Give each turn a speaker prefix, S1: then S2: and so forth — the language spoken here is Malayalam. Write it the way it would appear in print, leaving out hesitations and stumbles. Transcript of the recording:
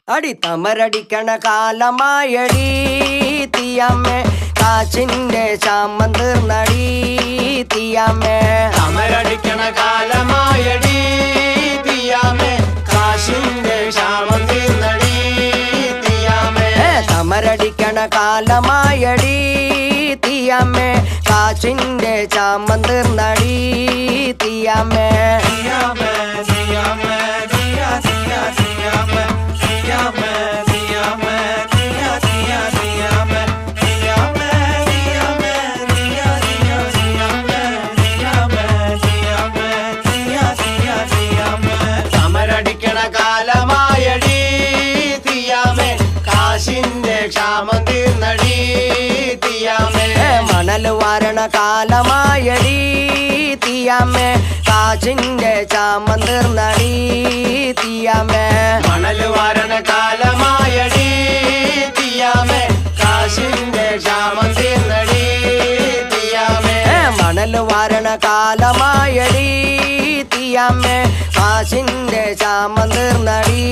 S1: അടി തമരടിക്കണ കാലമായടി തീയമ്മേ കാച്ചിന്റെ ചാമം തീർന്നടി തീയമ്മേ
S2: തമരടിക്കണ കാലമായടി തീയമ്മേ കാശിന്റെ ക്ഷാമം തീർന്നടി തീയമ്മേ
S1: തമരടിക്കണ കാലമായടി തീയമ്മേ കാച്ചിന്റെ ചാമം തീർന്നടി തീയമ്മേ
S2: തമരടിക്കണ കാലമായടി തീയമ്മേ കാശിന്റെ ക്ഷാമം തീർന്നടി തീയമ്മേ
S1: മണൽ വാരണ കാലമായടി തീയമ്മേ കാച്ചിന്റെ ചാമം തീർന്നടി തീയമ്മേ
S2: മണൽ വാരണ കാലമായടി തീയമ്മേ കാശിന്റെ ക്ഷാമം തീർന്നടി തീയമ്മേ
S1: മണൽ വാരണ കാലമായടി തീയമ്മേ കാശിന്റെ ചാമം തീർന്നടി